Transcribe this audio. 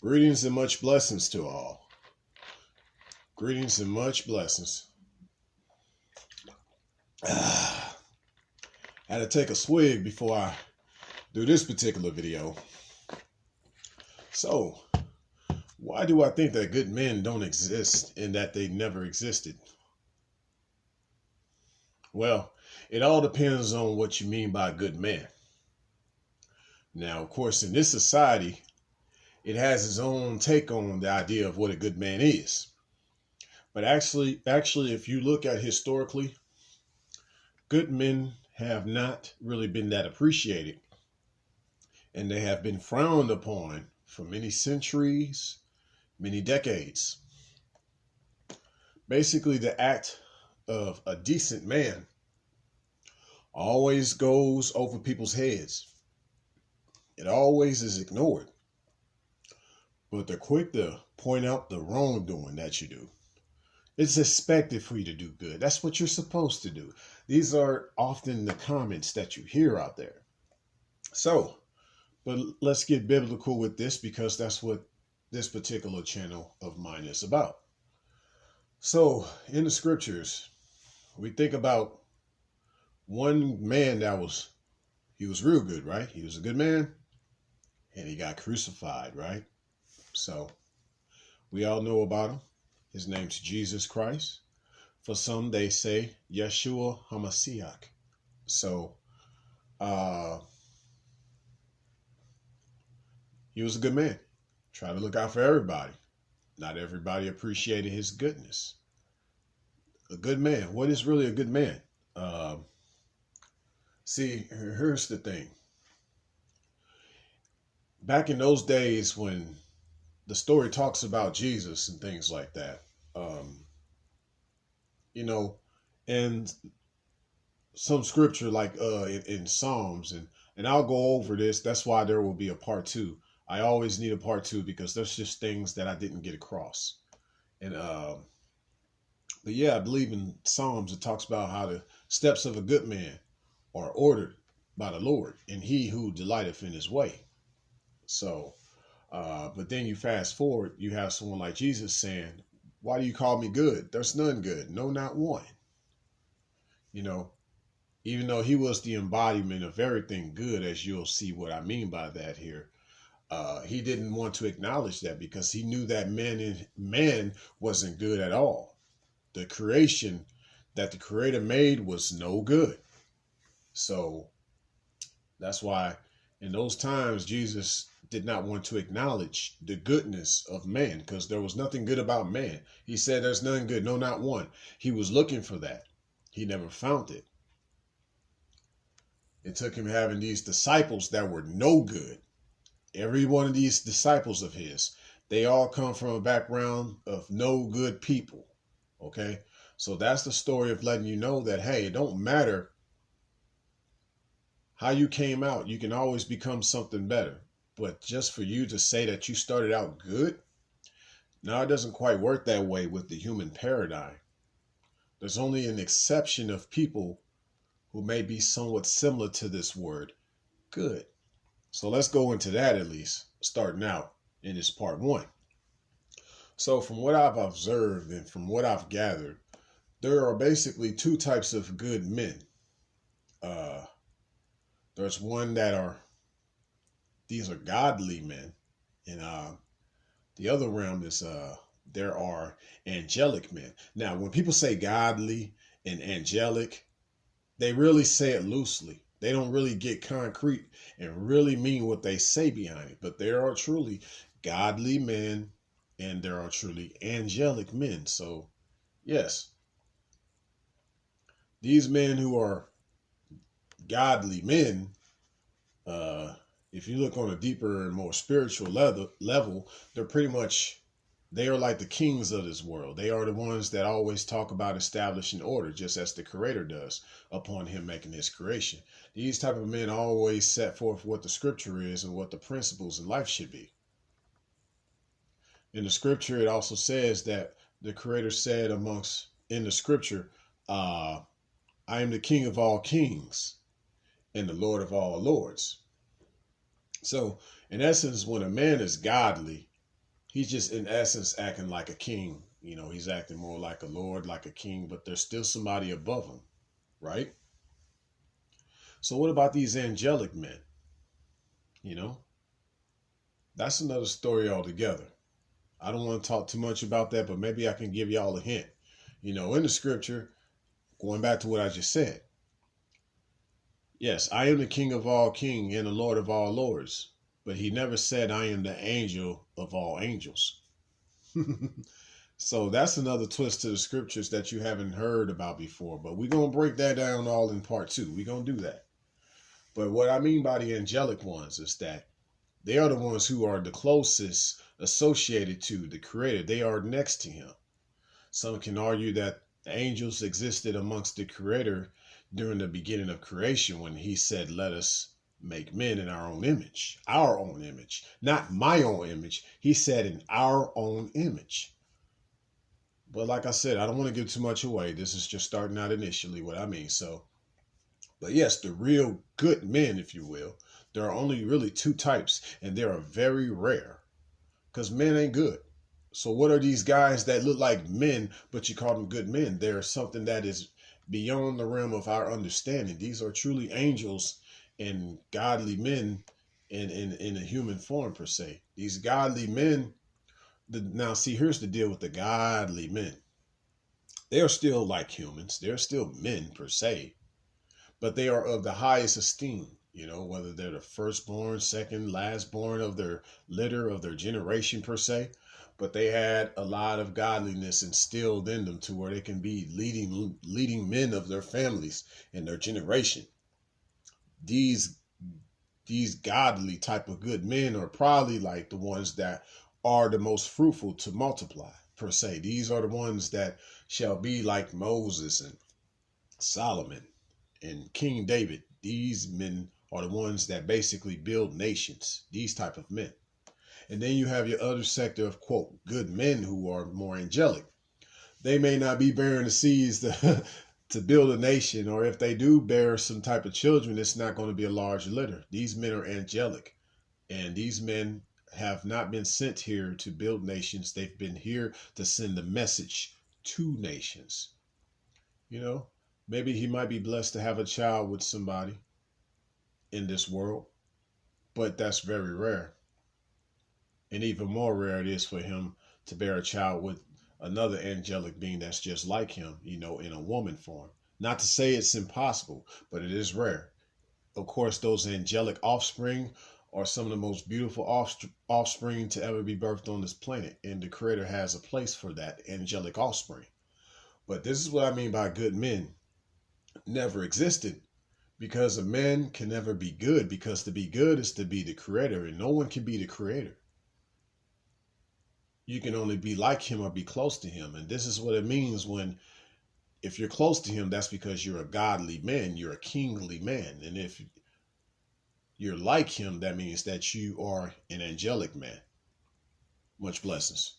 Greetings and much blessings to all. Greetings and much blessings. Had to take a swig before I do this particular video. So, why do I think that good men don't exist and that they never existed? Well, it all depends on what you mean by a good man. Now, of course, in this society, it has its own take on the idea of what a good man is. But actually, if you look at historically, good men have not really been that appreciated. And they have been frowned upon for many centuries, many decades. Basically, the act of a decent man always goes over people's heads. It always is ignored. But they're quick to point out the wrongdoing that you do. It's expected for you to do good. That's what you're supposed to do. These are often the comments that you hear out there. So, but let's get biblical with this because that's what this particular channel of mine is about. So, in the scriptures, we think about one man he was real good, right? He was a good man and he got crucified, right? So, we all know about him. His name's Jesus Christ. For some, they say Yeshua HaMashiach. So, he was a good man. Try to look out for everybody. Not everybody appreciated his goodness. A good man. What is really a good man? See, here's the thing. Back in those days when the story talks about Jesus and things like that, and some scripture like in Psalms, and I'll go over this. That's why there will be a part two. I always need a part two because there's just things that I didn't get across. And but yeah, I believe in Psalms it talks about how the steps of a good man are ordered by the Lord, and he who delighteth in his way. So, but then you fast forward, you have someone like Jesus saying, "Why do you call me good? There's none good, no, not one." Even though he was the embodiment of everything good, as you'll see what I mean by that here. He didn't want to acknowledge that because he knew that man wasn't good at all. The creation that the creator made was no good. So that's why in those times, Jesus did not want to acknowledge the goodness of man because there was nothing good about man. He said there's none good, no, not one. He was looking for that. He never found it. It took him having these disciples that were no good. Every one of these disciples of his, they all come from a background of no good people. Okay? So that's the story of letting you know that, hey, it don't matter how you came out. You can always become something better. But just for you to say that you started out good, no, it doesn't quite work that way with the human paradigm. There's only an exception of people who may be somewhat similar to this word, good. So let's go into that at least, starting out in this part one. So from what I've observed and from what I've gathered, there are basically two types of good men. There's one these are godly men. And the other realm is there are angelic men. Now, when people say godly and angelic, they really say it loosely. They don't really get concrete and really mean what they say behind it. But there are truly godly men and there are truly angelic men. So, yes, these men who are godly men, if you look on a deeper and more spiritual level, they are like the kings of this world. They are the ones that always talk about establishing order, just as the creator does upon him making his creation. These type of men always set forth what the scripture is and what the principles in life should be. In the scripture, it also says that the creator said in the scripture, I am the king of all kings and the Lord of all lords. So, in essence, when a man is godly, He's just in essence acting like a king. You know, he's acting more like a lord, like a king, but there's still somebody above him, right? So what about these angelic men? You know, that's another story altogether. I don't want to talk too much about that, but maybe I can give y'all a hint. You know, in the scripture, going back to what I just said, yes, I am the king of all kings and the lord of all lords, but he never said I am the angel of all angels. So that's another twist to the scriptures that you haven't heard about before, but we're going to break that down all in part 2. We're going to do that. But what I mean by the angelic ones is that they are the ones who are the closest associated to the creator. They are next to him. Some can argue that the angels existed amongst the creator during the beginning of creation when he said, let us make men in our own image, not my own image. He said in our own image. But like I said, I don't want to give too much away. This is just starting out initially what I mean. So, but yes, the real good men, if you will, there are only really 2 types, and they are very rare because men ain't good. So what are these guys that look like men, but you call them good men? They're something that is beyond the realm of our understanding. These are truly angels and godly men in a human form per se. These godly men, now see, here's the deal with the godly men. They are still like humans. They're still men per se, but they are of the highest esteem. You know, whether they're the firstborn, second, lastborn of their litter, of their generation per se, but they had a lot of godliness instilled in them to where they can be leading men of their families and their generation. These godly type of good men are probably like the ones that are the most fruitful to multiply per se. These are the ones that shall be like Moses and Solomon and King David. These men are the ones that basically build nations, these type of men. And then you have your other sector of, quote, good men who are more angelic. They may not be bearing the seeds to build a nation, or if they do bear some type of children, it's not going to be a large litter. These men are angelic, and these men have not been sent here to build nations. They've been here to send a message to nations. You know, maybe he might be blessed to have a child with somebody in this world, but that's very rare. And even more rare it is for him to bear a child with another angelic being that's just like him, you know, in a woman form. Not to say it's impossible, but it is rare. Of course, those angelic offspring are some of the most beautiful offspring to ever be birthed on this planet. And the Creator has a place for that angelic offspring. But this is what I mean by good men never existed, because a man can never be good, because to be good is to be the Creator, and no one can be the Creator. You can only be like him or be close to him. And this is what it means when, if you're close to him, that's because you're a godly man, you're a kingly man. And if you're like him, that means that you are an angelic man. Much blessings.